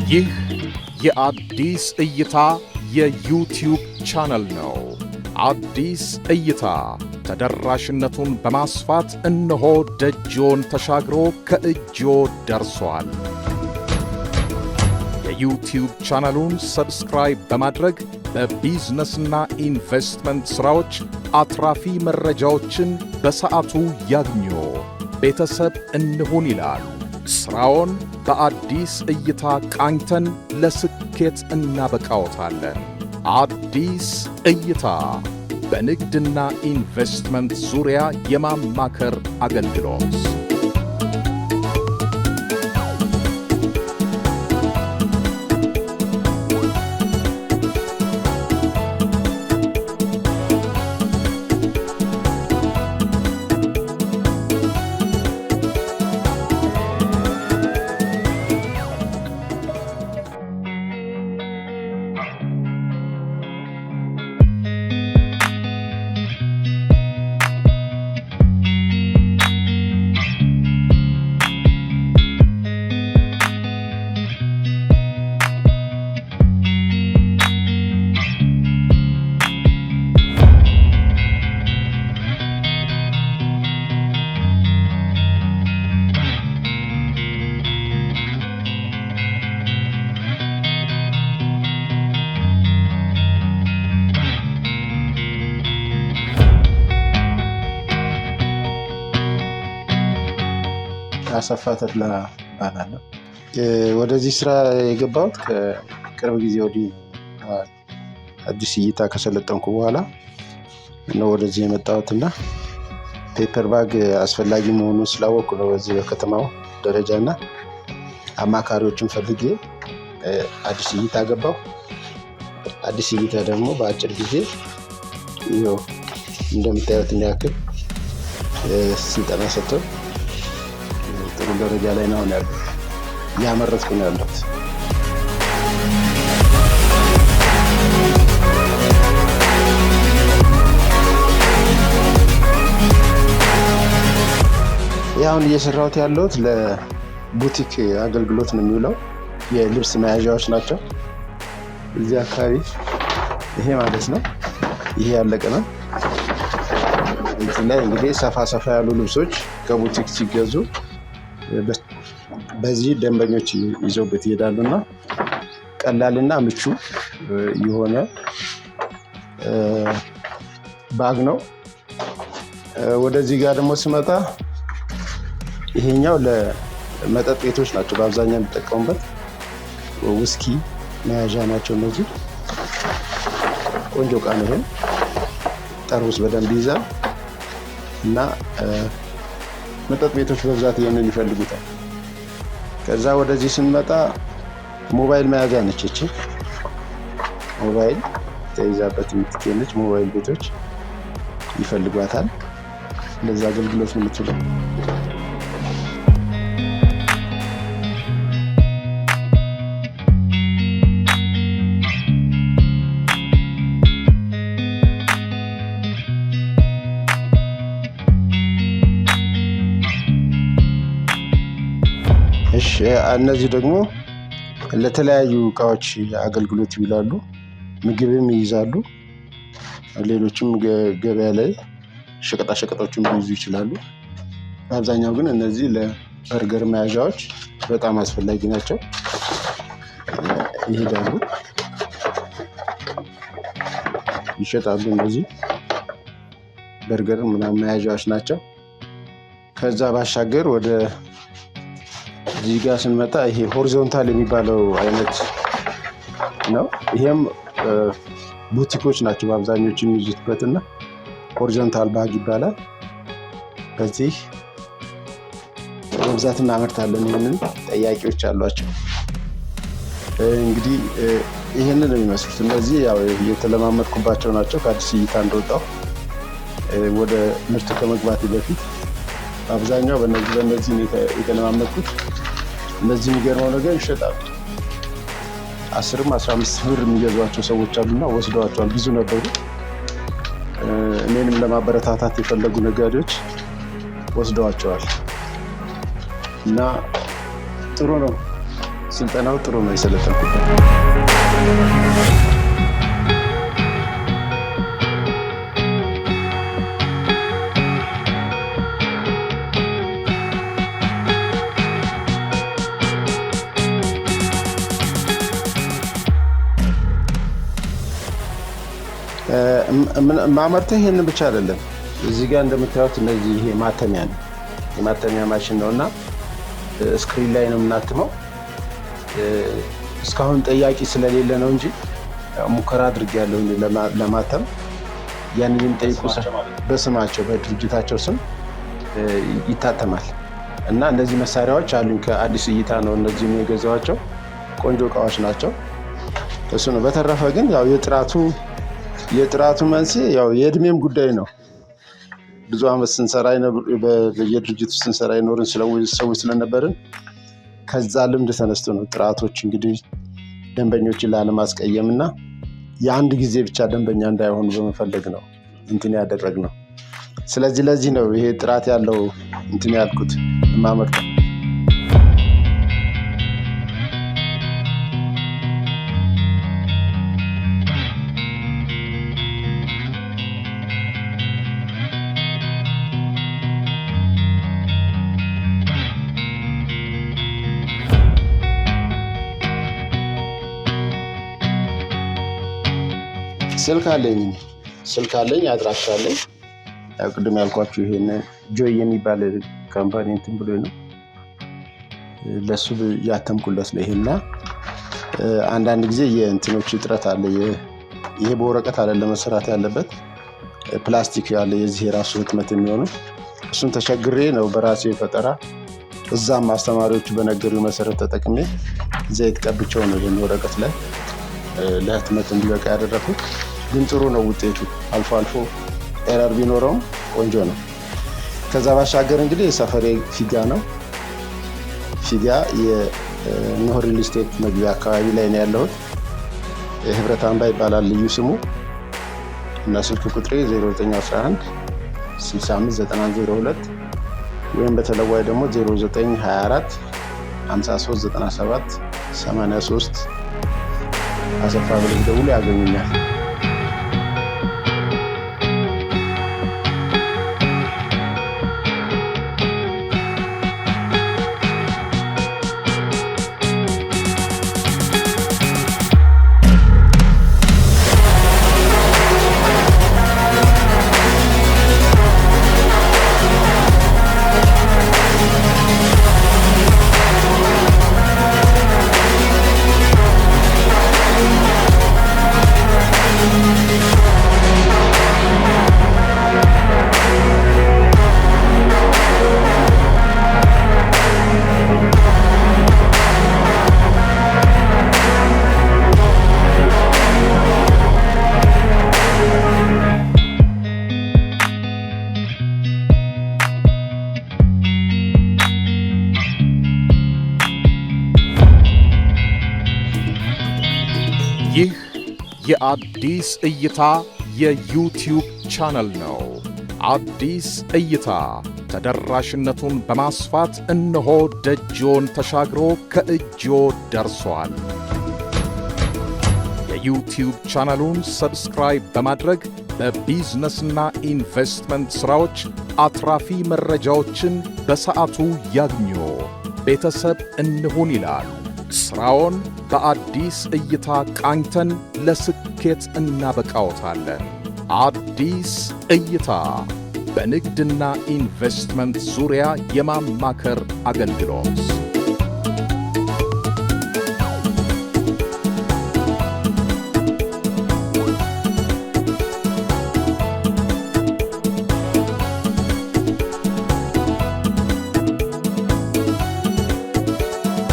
ይህ የአዲስ እይታ የዩቲዩብ ቻናል ነው። አዲስ እይታ ተደራሽነቱን በማስፋት እነሆ ደጅዎን ተሻግሮ ከእጅዎ ደርሷል። የዩቲዩብ ቻናሉን ሰብስክራይብ በማድረግ በቢዝነስና ኢንቨስትመንት ሥራዎች አትራፊ መረጃዎችን በሰዓቱ ያግኙ። ቤተሰብ እንሁን ይላል። ሥራውን በአዲስ እይታ ቃኝተን ለስኬት እናበቃዎታለን። አዲስ እይታ በንግድና ኢንቨስትመንት ዙሪያ የማማከር አገልግሎት። አሰፋ ተድላ እባላለሁ። ወደዚህ ስራ የገባሁት ከቅርብ ጊዜ ወዲህ አዲስ እይታ ከሰለጠንኩ በኋላ ነው ወደዚህ የመጣሁትና ፔፐር ባግ አስፈላጊ መሆኑን ስላወቅኩ ነው በዚህ በከተማው ደረጃና አማካሪዎችን ፈልጌ አዲስ እይታ ገባሁ። አዲስ እይታ ደግሞ በአጭር ጊዜ ይኸው እንደምታዩት ያክል ስልጠና ሰጥቶ ጥሩ ደረጃ ላይ ነው ያለው። ያመረትኩ ነው ያለሁት። አሁን እየሰራሁት ያለሁት ለቡቲክ አገልግሎት ነው የሚውለው። የልብስ መያዣዎች ናቸው። እዚህ አካባቢ ይሄ ማለት ነው። ይሄ ያለቀ ነው። እዚህ ላይ እንግዲህ ሰፋ ያሉ ልብሶች ከቡቲክ ሲገዙ በዚህ ደንበኞች ይዘውበት ይሄዳሉና ቀላልና ምቹ የሆነ ባግ ነው። ወደዚህ ጋር ደግሞ ስመጣ ይሄኛው ለመጠጥ ቤቶች ናቸው በአብዛኛው የሚጠቀሙበት ውስኪ መያዣ ናቸው። እነዚህ ቆንጆ ዕቃ ነው። ይሄን ጠርሙስ በደንብ ይይዛል እና መጠጥ ቤቶች በብዛት ይሄንን ይፈልጉታል። ከዛ ወደዚህ ስንመጣ ሞባይል መያዣ ነች። እቺ ሞባይል ተይዛበት የምትገኘች ሞባይል ቤቶች ይፈልጓታል። ለዛ አገልግሎት ነው የምትውለው። እነዚህ ደግሞ ለተለያዩ እቃዎች አገልግሎት ይውላሉ። ምግብም ይይዛሉ። ሌሎችም ገበያ ላይ ሸቀጣሸቀጦችን ሊይዙ ይችላሉ። በአብዛኛው ግን እነዚህ ለበርገር መያዣዎች በጣም አስፈላጊ ናቸው። ይሄዳሉ፣ ይሸጣሉ። እነዚህ በርገር ምናምን መያዣዎች ናቸው። ከዛ ባሻገር ወደ እዚህ ጋር ስንመጣ ይሄ ሆሪዞንታል የሚባለው አይነት ነው። ይሄም ቡቲኮች ናቸው በአብዛኞቹ የሚይዙትበትና ሆሪዞንታል ባግ ይባላል። በዚህ በብዛት እናመርታለን። ይህንን ጠያቂዎች አሏቸው። እንግዲህ ይህንን ነው የሚመስሉት። እነዚህ ያው የተለማመድኩባቸው ናቸው። ከአዲስ እይታ እንደወጣሁ ወደ ምርት ከመግባቴ በፊት አብዛኛው በእነዚህ የተለማመድኩት። እነዚህ የሚገርመው ነገር ይሸጣሉ። 10-15 ብር የሚገዟቸው ሰዎች አሉና ወስደዋቸዋል። ብዙ ነበሩ። እኔንም ለማበረታታት የፈለጉ ነጋዴዎች ወስደዋቸዋል እና ጥሩ ነው። ስልጠናው ጥሩ ነው የሰለጠንኩበት። ማመርተው ይሄንን ብቻ አይደለም። እዚህ ጋር እንደምታዩት እነዚህ ይሄ ማተሚያ ነው፣ የማተሚያ ማሽን ነውና ስክሪን ላይ ነው የምናትመው። እስካሁን ጠያቂ ስለሌለ ነው እንጂ ሙከራ አድርጌያለሁ ለማተም። ያንን የሚጠይቁ በስማቸው በድርጅታቸው ስም ይታተማል እና እነዚህ መሳሪያዎች አሉኝ። ከአዲስ እይታ ነው እነዚህ የገዛኋቸው። ቆንጆ እቃዎች ናቸው። እሱ ነው። በተረፈ ግን ያው የጥራቱ መንስኤ ያው የእድሜም ጉዳይ ነው። ብዙ ዓመት ስንሰራ በየድርጅቱ ስንሰራ ይኖርን ሰዎች ስለነበርን ከዛ ልምድ ተነስቶ ነው ጥራቶች እንግዲህ ደንበኞችን ላለማስቀየም እና የአንድ ጊዜ ብቻ ደንበኛ እንዳይሆኑ በመፈለግ ነው እንትን ያደረግነው። ስለዚህ ለዚህ ነው ይሄ ጥራት ያለው እንትን ያልኩት የማመርተው። ስልክ አለኝ፣ አድራሻ አለኝ። ያው ቅድም ያልኳችሁ ይሄን ጆይ የሚባል ካምፓኒ እንትን ብሎ ነው ለሱ ያተምኩለት ነው። ይሄና አንዳንድ ጊዜ የእንትኖች እጥረት አለ። ይሄ በወረቀት አለ ለመስራት ያለበት ፕላስቲክ ያለ የዚህ የራሱ ህትመት የሚሆኑ እሱን ተቸግሬ ነው በራሴ ፈጠራ እዛም አስተማሪዎቹ በነገሩኝ መሰረት ተጠቅሜ ዘይት ቀብቼው ነው ይሄን ወረቀት ላይ ለህትመት እንዲበቃ ያደረኩት። ግን ጥሩ ነው ውጤቱ። አልፎ አልፎ ኤረር ቢኖረውም ቆንጆ ነው። ከዛ ባሻገር እንግዲህ የሰፈሬ ፊጋ ነው። ፊጋ የኖህ ሪል ስቴት መግቢያ አካባቢ ላይ ነው ያለሁት። ህብረት አምባ ይባላል ልዩ ስሙ እና ስልክ ቁጥሬ 0911 659002 ወይም በተለዋይ ደግሞ 0924 5397 83 አሰፋ ብለው ደውሎ ያገኙኛል። ይህ የአዲስ እይታ የዩቲዩብ ቻናል ነው። አዲስ እይታ ተደራሽነቱን በማስፋት እነሆ ደጅዎን ተሻግሮ ከእጅዎ ደርሷል። የዩቲዩብ ቻናሉን ሰብስክራይብ በማድረግ በቢዝነስና ኢንቨስትመንት ሥራዎች አትራፊ መረጃዎችን በሰዓቱ ያግኙ። ቤተሰብ እንሁን ይላል። ሥራውን በአዲስ እይታ ቃኝተን ለስኬት እናበቃዎታለን። አዲስ እይታ በንግድና ኢንቨስትመንት ዙሪያ የማማከር አገልግሎት